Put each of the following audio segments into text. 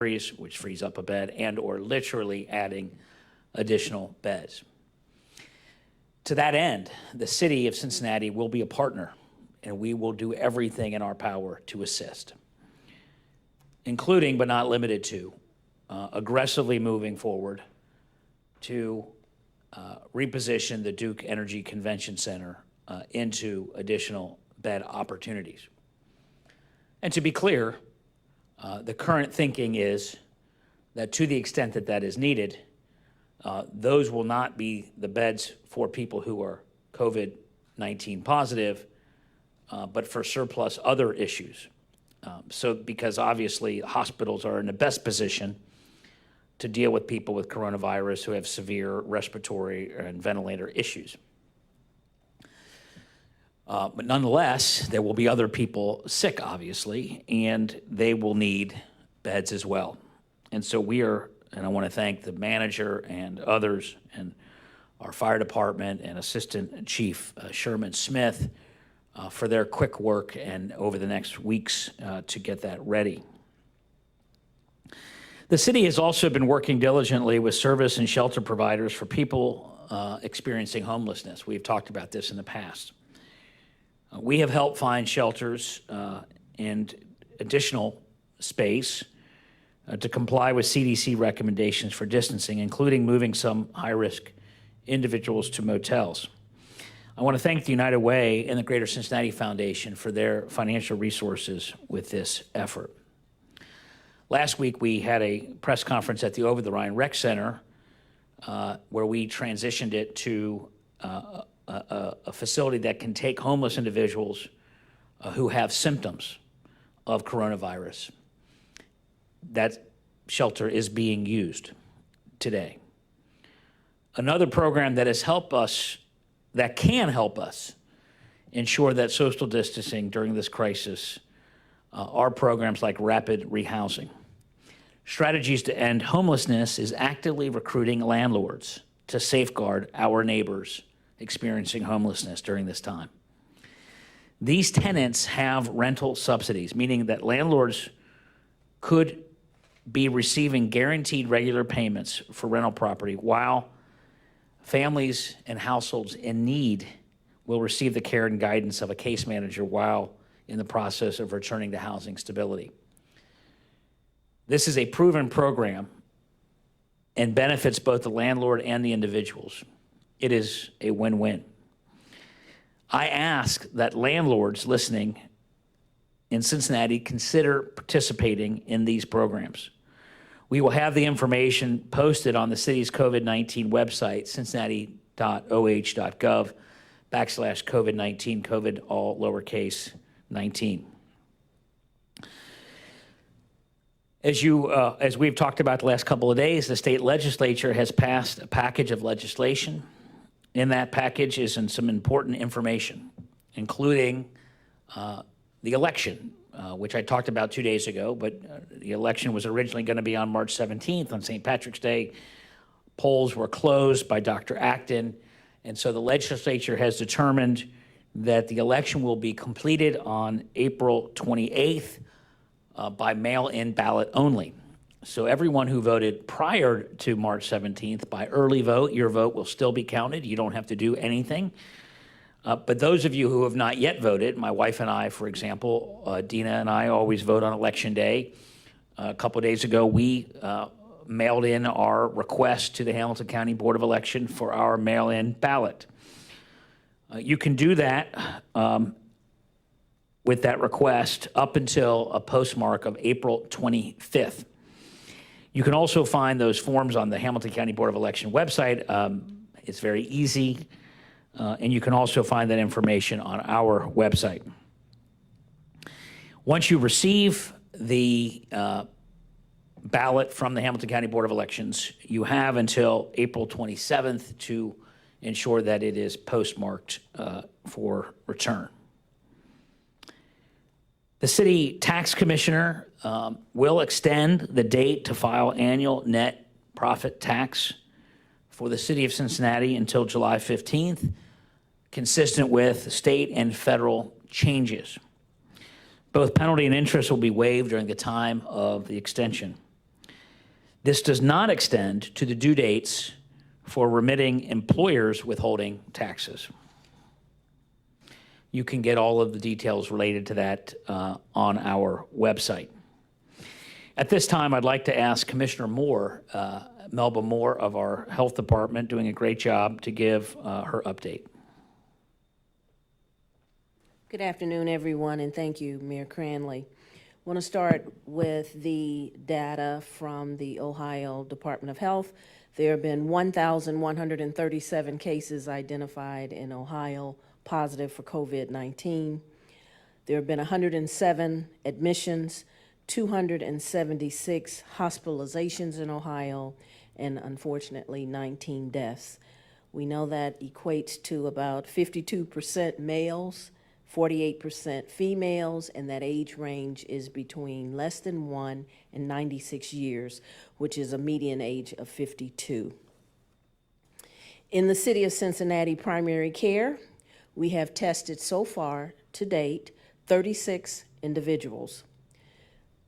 which frees up a bed, and or literally adding additional beds. To that end, the city of Cincinnati will be a partner, and we will do everything in our power to assist, including but not limited to aggressively moving forward to reposition the Duke Energy Convention Center into additional bed opportunities. And to be clear, the current thinking is that to the extent that that is needed, those will not be the beds for people who are COVID-19 positive, but for surplus other issues. So because obviously hospitals are in the best position to deal with people with coronavirus who have severe respiratory and ventilator issues. But nonetheless, there will be other people sick, obviously, and they will need beds as well. And so and I want to thank the manager and others and our fire department and Assistant Chief Sherman Smith for their quick work and over the next weeks to get that ready. The city has also been working diligently with service and shelter providers for people experiencing homelessness. We've talked about this in the past. We have helped find shelters and additional space to comply with CDC recommendations for distancing, including moving some high-risk individuals to motels. I want to thank the United Way and the Greater Cincinnati Foundation for their financial resources with this effort. Last week, we had a press conference at the Over the Rhine Rec Center where we transitioned it to a facility that can take homeless individuals who have symptoms of coronavirus. That shelter is being used today. Another program that has helped us, that can help us ensure that social distancing during this crisis are programs like rapid rehousing. Strategies to End Homelessness is actively recruiting landlords to safeguard our neighbors experiencing homelessness during this time. These tenants have rental subsidies, meaning that landlords could be receiving guaranteed regular payments for rental property while families and households in need will receive the care and guidance of a case manager while in the process of returning to housing stability. This is a proven program and benefits both the landlord and the individuals. It is a win-win. I ask that landlords listening in Cincinnati consider participating in these programs. We will have the information posted on the city's COVID-19 website, cincinnati.oh.gov/COVID-19, COVID all lowercase 19. As we've talked about the last couple of days, the state legislature has passed a package of legislation. In that package is some important information, including the election, which I talked about 2 days ago, but the election was originally going to be on March 17th on St. Patrick's Day. Polls were closed by Dr. Acton, and so the legislature has determined that the election will be completed on April 28th by mail-in ballot only. So everyone who voted prior to March 17th by early vote, your vote will still be counted. You don't have to do anything. But those of you who have not yet voted, my wife and I, for example, Dina and I always vote on Election Day. A couple of days ago, we mailed in our request to the Hamilton County Board of Election for our mail-in ballot. You can do that with that request up until a postmark of April 25th. You can also find those forms on the Hamilton County Board of Election website. It's very easy, and you can also find that information on our website. Once you receive the ballot from the Hamilton County Board of Elections, you have until April 27th to ensure that it is postmarked for return. The city tax commissioner will extend the date to file annual net profit tax for the city of Cincinnati until July 15th, consistent with state and federal changes. Both penalty and interest will be waived during the time of the extension. This does not extend to the due dates for remitting employers withholding taxes. You can get all of the details related to that on our website. At this time, I'd like to ask Commissioner Moore, Melba Moore of our Health Department, doing a great job, to give her update. Good afternoon, everyone, and thank you, Mayor Cranley. I want to start with the data from the Ohio Department of Health. There have been 1,137 cases identified in Ohio positive for COVID-19. There have been 107 admissions, 276 hospitalizations in Ohio, and unfortunately 19 deaths. We know that equates to about 52% males, 48% females, and that age range is between less than 1 and 96 years, which is a median age of 52. In the city of Cincinnati primary care, we have tested so far to date 36 individuals.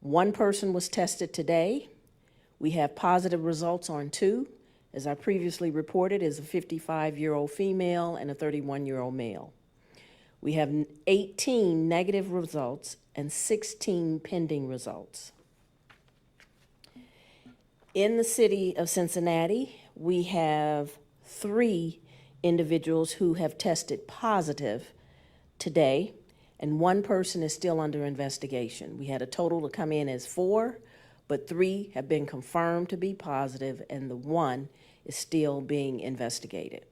One person was tested today. We have positive results on 2. As I previously reported, is a 55-year-old female and a 31-year-old male. We have 18 negative results and 16 pending results. In the city of Cincinnati, we have 3 individuals who have tested positive today, and 1 person is still under investigation. We had a total to come in as 4, but 3 have been confirmed to be positive, and the 1 is still being investigated.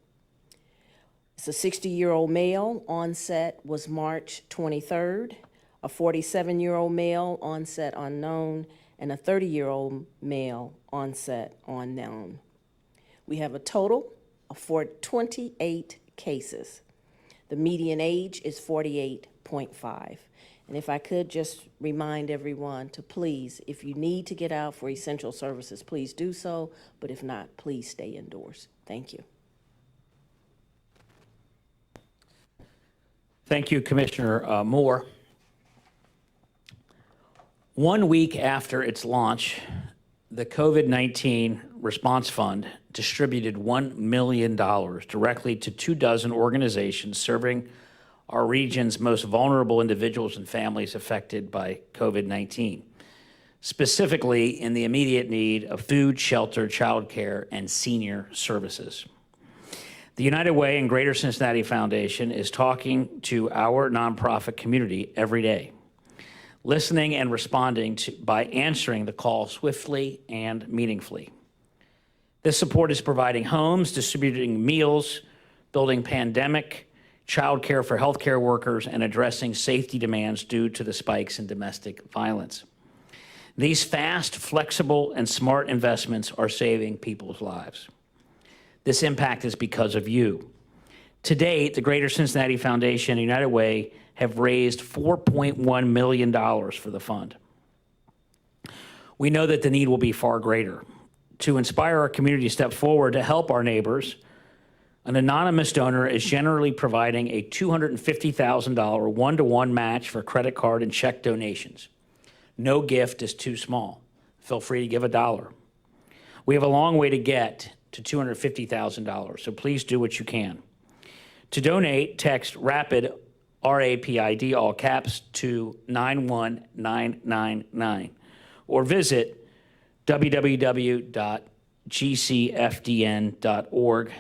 It's a 60-year-old male, onset was March 23rd, a 47-year-old male, onset unknown, and a 30-year-old male, onset unknown. We have a total of 28 cases. The median age is 48.5. And if I could just remind everyone to please, if you need to get out for essential services, please do so, but if not, please stay indoors. Thank you. Thank you, Commissioner Moore. 1 week after its launch, the COVID-19 Response Fund distributed $1 million directly to 24 organizations serving our region's most vulnerable individuals and families affected by COVID-19, specifically in the immediate need of food, shelter, childcare, and senior services. The United Way and Greater Cincinnati Foundation is talking to our nonprofit community every day, listening and responding by answering the call swiftly and meaningfully. This support is providing homes, distributing meals, building pandemic, childcare for healthcare workers, and addressing safety demands due to the spikes in domestic violence. These fast, flexible, and smart investments are saving people's lives. This impact is because of you. To date, the Greater Cincinnati Foundation and United Way have raised $4.1 million for the fund. We know that the need will be far greater. To inspire our community to step forward to help our neighbors, an anonymous donor is generally providing a $250,000 one-to-one match for credit card and check donations. No gift is too small. Feel free to give $1. We have a long way to get to $250,000, so please do what you can. To donate, text RAPID, R-A-P-I-D, all caps, to 91999, or visit www.gcfdn.org,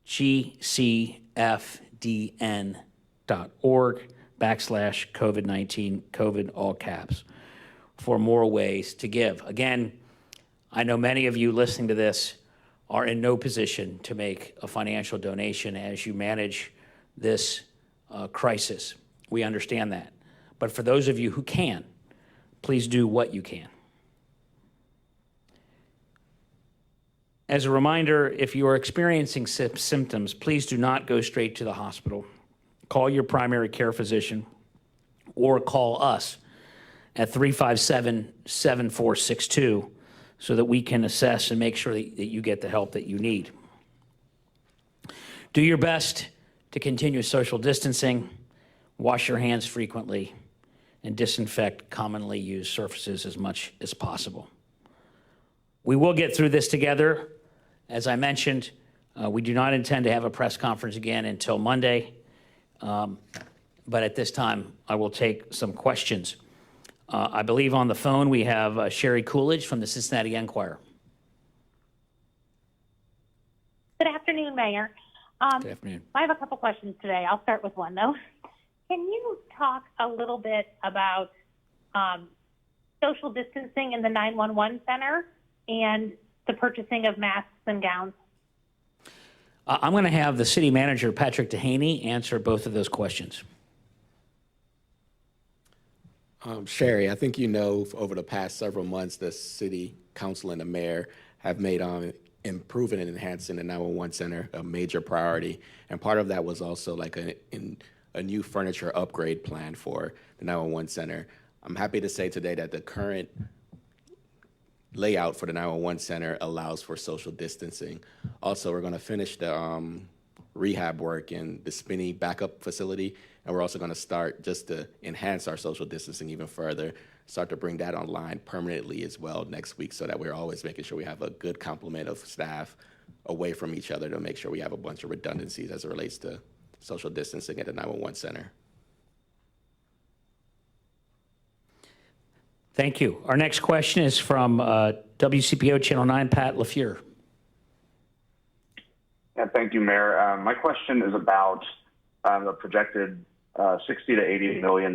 gcfdn.org/COVID-19, COVID, all caps, for more ways to give. Again, I know many of you listening to this are in no position to make a financial donation as you manage this crisis. We understand that. But for those of you who can, please do what you can. As a reminder, if you are experiencing symptoms, please do not go straight to the hospital. Call your primary care physician or call us at 357-7462 so that we can assess and make sure that you get the help that you need. Do your best to continue social distancing, wash your hands frequently, and disinfect commonly used surfaces as much as possible. We will get through this together. As I mentioned, we do not intend to have a press conference again until Monday. But at this time, I will take some questions. I believe on the phone we have Sherry Coolidge from the Cincinnati Enquirer. Good afternoon, Mayor. Good afternoon. I have a couple questions today. I'll start with one, though. Can you talk a little bit about social distancing in the 911 center and the purchasing of masks and gowns? I'm going to have the city manager, Patrick Dehaney, answer both of those questions. Sherry, I think you know over the past several months, the city council and the mayor have made improving and enhancing the 911 center a major priority. And part of that was also like a new furniture upgrade plan for the 911 center. I'm happy to say today that the current layout for the 911 center allows for social distancing. Also, we're going to finish the rehab work in the spinny backup facility, and we're also going to start, just to enhance our social distancing even further, start to bring that online permanently as well next week, so that we're always making sure we have a good complement of staff away from each other to make sure we have a bunch of redundancies as it relates to social distancing at the 911 center. Thank you. Our next question is from WCPO Channel 9, Pat LaFleur. Yeah, thank you, Mayor. My question is about the projected $60 to $80 million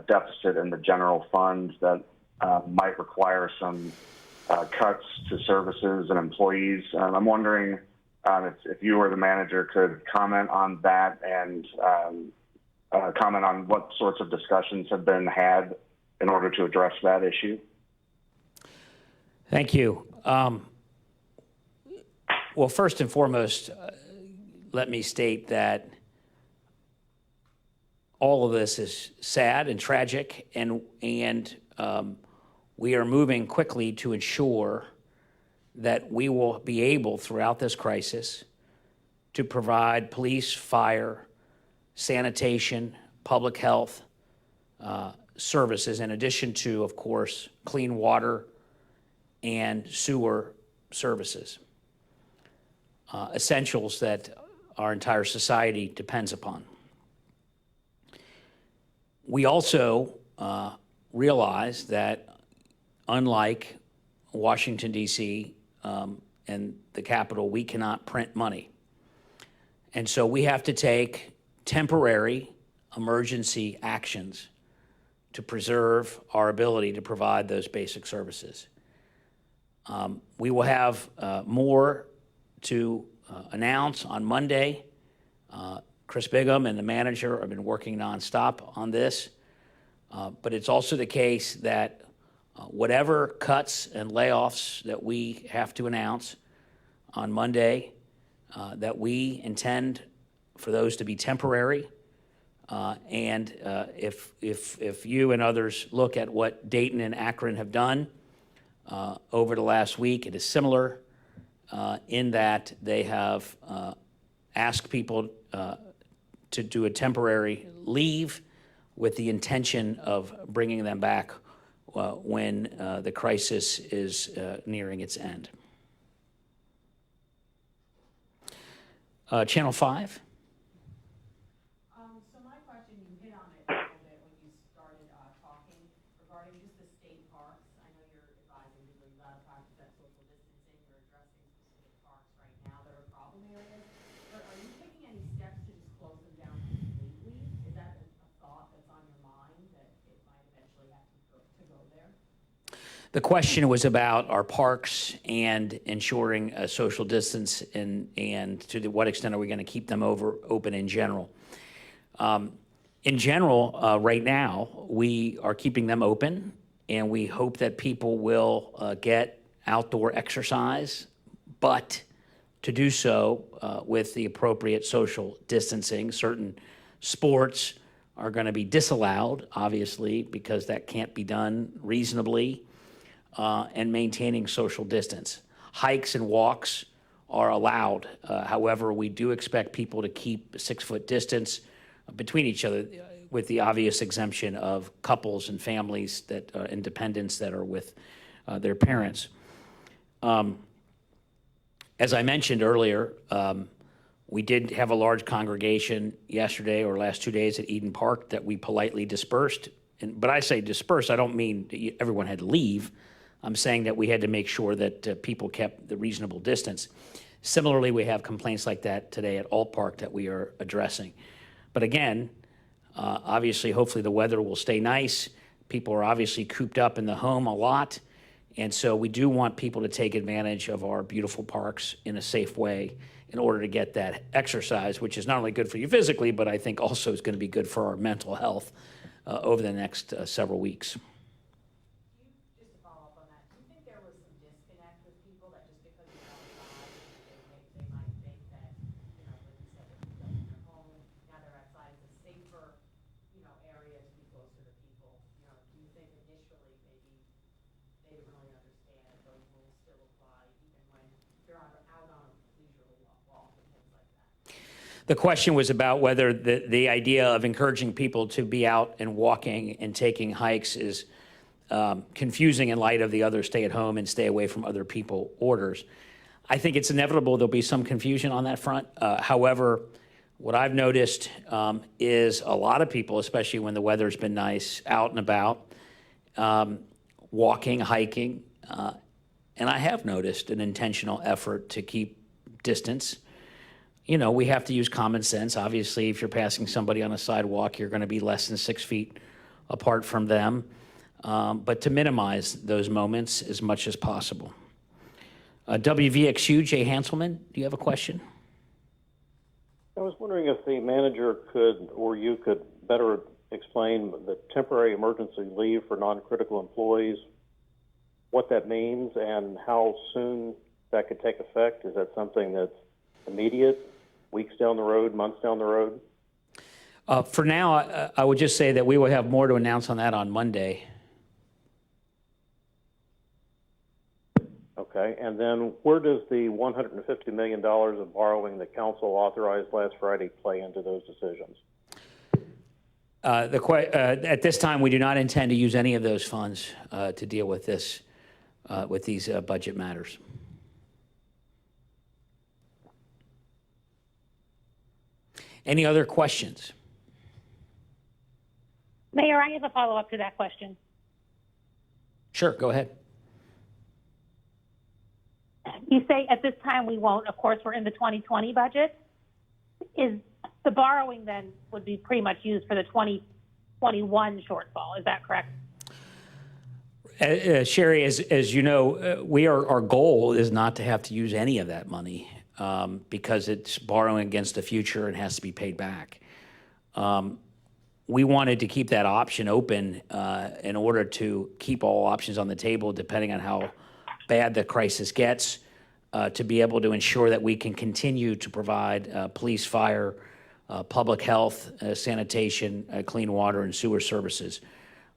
deficit in the general fund that might require some cuts to services and employees. I'm wondering if you or the manager could comment on that and comment on what sorts of discussions have been had in order to address that issue. Thank you. Well, first and foremost, let me state that all of this is sad and tragic, and we are moving quickly to ensure that we will be able, throughout this crisis, to provide police, fire, sanitation, public health services, in addition to, of course, clean water and sewer services, essentials that our entire society depends upon. We also realize that, unlike Washington, D.C., and the Capitol, we cannot print money. And so we have to take temporary emergency actions to preserve our ability to provide those basic services. We will have more to announce on Monday. Chris Bigham and the manager have been working nonstop on this, but it's also the case that whatever cuts and layoffs that we have to announce on Monday, that we intend for those to be temporary. And if you and others look at what Dayton and Akron have done over the last week, it is similar in that they have asked people to do a temporary leave with the intention of bringing them back when the crisis is nearing its end. Channel 5. So my question, you hit on it a little bit when you started talking regarding just the state parks. I know you're advising people you've got to practice that social distancing. You're addressing specific parks right now that are problem areas. But are you taking any steps to just close them down completely? Is that a thought that's on your mind, that it might eventually have to go there? The question was about our parks and ensuring a social distance, and to what extent are we going to keep them open in general. In general, right now, we are keeping them open, and we hope that people will get outdoor exercise, but to do so with the appropriate social distancing. Certain sports are going to be disallowed, obviously, because that can't be done reasonably, and maintaining social distance. Hikes and walks are allowed. However, we do expect people to keep a 6-foot distance between each other, with the obvious exemption of couples and families that independents that are with their parents. As I mentioned earlier, we did have a large congregation yesterday or last 2 days at Eden Park that we politely dispersed. But I say dispersed, I don't mean that everyone had to leave. I'm saying that we had to make sure that people kept the reasonable distance. Similarly, we have complaints like that today at Alt Park that we are addressing. But again, obviously, hopefully the weather will stay nice. People are obviously cooped up in the home a lot. And so we do want people to take advantage of our beautiful parks in a safe way in order to get that exercise, which is not only good for you physically, but I think also is going to be good for our mental health over the next several weeks. Just to follow up on that, do you think there was some disconnect with people that just because you're outside, they might think that, you know, like you said, if you're in your home, now they're outside, it's a safer, you know, area to be closer to people. You know, do you think initially maybe they didn't really understand that those rules still apply even when you're out on a leisurely walk and things like that? The question was about whether the idea of encouraging people to be out and walking and taking hikes is confusing in light of the other stay at home and stay away from other people orders. I think it's inevitable there'll be some confusion on that front. However, what I've noticed is a lot of people, especially when the weather's been nice, out and about, walking, hiking, and I have noticed an intentional effort to keep distance. You know, we have to use common sense. Obviously, if you're passing somebody on a sidewalk, you're going to be less than 6 feet apart from them, but to minimize those moments as much as possible. WVXU, Jay Hanselman, do you have a question? I was wondering if the manager could, or you could better explain the temporary emergency leave for non-critical employees, what that means and how soon that could take effect. Is that something that's immediate, weeks down the road, months down the road? For now, I would just say that we will have more to announce on that on Monday. Okay, and then where does the $150 million of borrowing that council authorized last Friday play into those decisions? At this time, we do not intend to use any of those funds to deal with this, with these budget matters. Any other questions? Mayor, I have a follow-up to that question. Sure, go ahead. You say at this time we won't. Of course, we're in the 2020 budget. Is the borrowing then would be pretty much used for the 2021 shortfall? Is that correct? Sherry, as you know, our goal is not to have to use any of that money because it's borrowing against the future and has to be paid back. We wanted to keep that option open in order to keep all options on the table depending on how bad the crisis gets, to be able to ensure that we can continue to provide police, fire, public health, sanitation, clean water, and sewer services.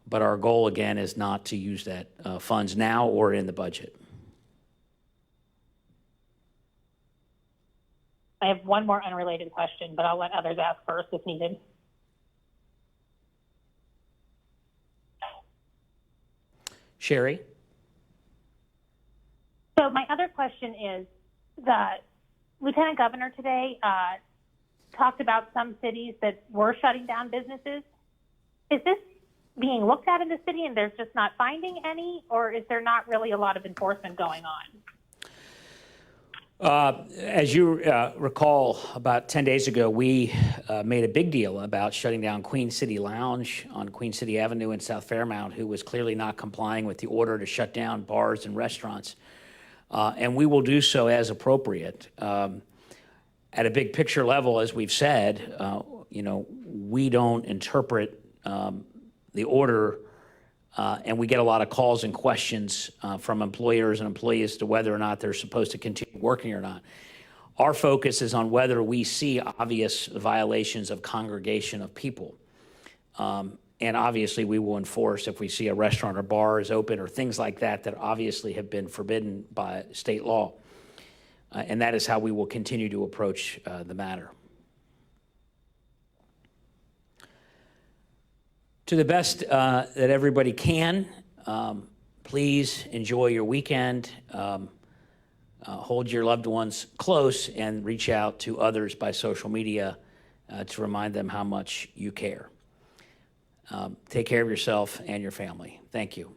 But our goal, again, is not to use that funds now or in the budget. I have one more unrelated question, but I'll let others ask first if needed. Sherry? So my other question is that Lieutenant Governor today talked about some cities that were shutting down businesses. Is this being looked at in the city and there's just not finding any, or is there not really a lot of enforcement going on? As you recall, about 10 days ago, we made a big deal about shutting down Queen City Lounge on Queen City Avenue in South Fairmount, who was clearly not complying with the order to shut down bars and restaurants. And we will do so as appropriate. At a big picture level, as we've said, we don't interpret the order, and we get a lot of calls and questions from employers and employees to whether or not they're supposed to continue working or not. Our focus is on whether we see obvious violations of congregation of people. And obviously, we will enforce if we see a restaurant or bar is open or things like that that obviously have been forbidden by state law. And that is how we will continue to approach the matter. To the best that everybody can, please enjoy your weekend. hold your loved ones close and reach out to others by social media to remind them how much you care. Take care of yourself and your family. Thank you.